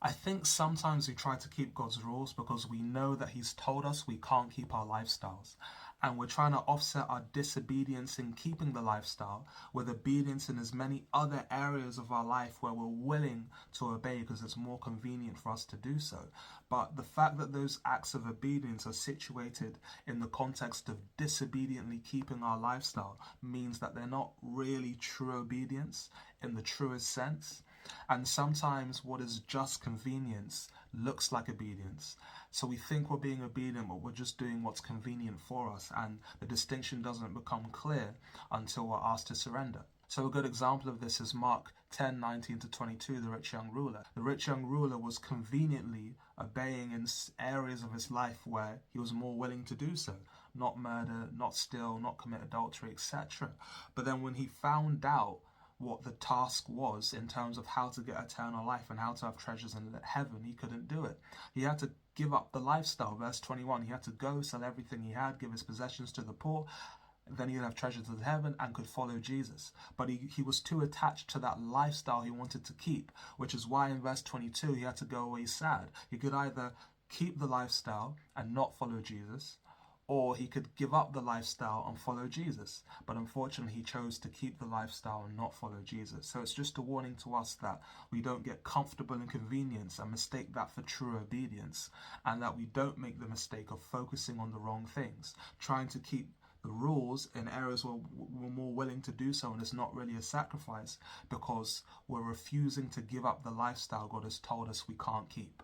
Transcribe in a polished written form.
I think sometimes we try to keep God's rules because we know that He's told us we can't keep our lifestyles. And we're trying to offset our disobedience in keeping the lifestyle with obedience in as many other areas of our life where we're willing to obey because it's more convenient for us to do so. But the fact that those acts of obedience are situated in the context of disobediently keeping our lifestyle means that they're not really true obedience in the truest sense. And sometimes what is just convenience looks like obedience. So we think we're being obedient, but we're just doing what's convenient for us. And the distinction doesn't become clear until we're asked to surrender. So a good example of this is Mark 10:19-22, the rich young ruler. The rich young ruler was conveniently obeying in areas of his life where he was more willing to do so. Not murder, not steal, not commit adultery, etc. But then when he found out what the task was in terms of how to get eternal life and how to have treasures in heaven, he couldn't do it. He had to give up the lifestyle. Verse 21, he had to go, sell everything he had, give his possessions to the poor. Then he'd have treasures in heaven and could follow Jesus. But he was too attached to that lifestyle he wanted to keep, which is why in verse 22 he had to go away sad. He could either keep the lifestyle and not follow Jesus, or he could give up the lifestyle and follow Jesus. But unfortunately, he chose to keep the lifestyle and not follow Jesus. So it's just a warning to us that we don't get comfortable in convenience and mistake that for true obedience, and that we don't make the mistake of focusing on the wrong things, trying to keep the rules in areas where we're more willing to do so, and it's not really a sacrifice because we're refusing to give up the lifestyle God has told us we can't keep.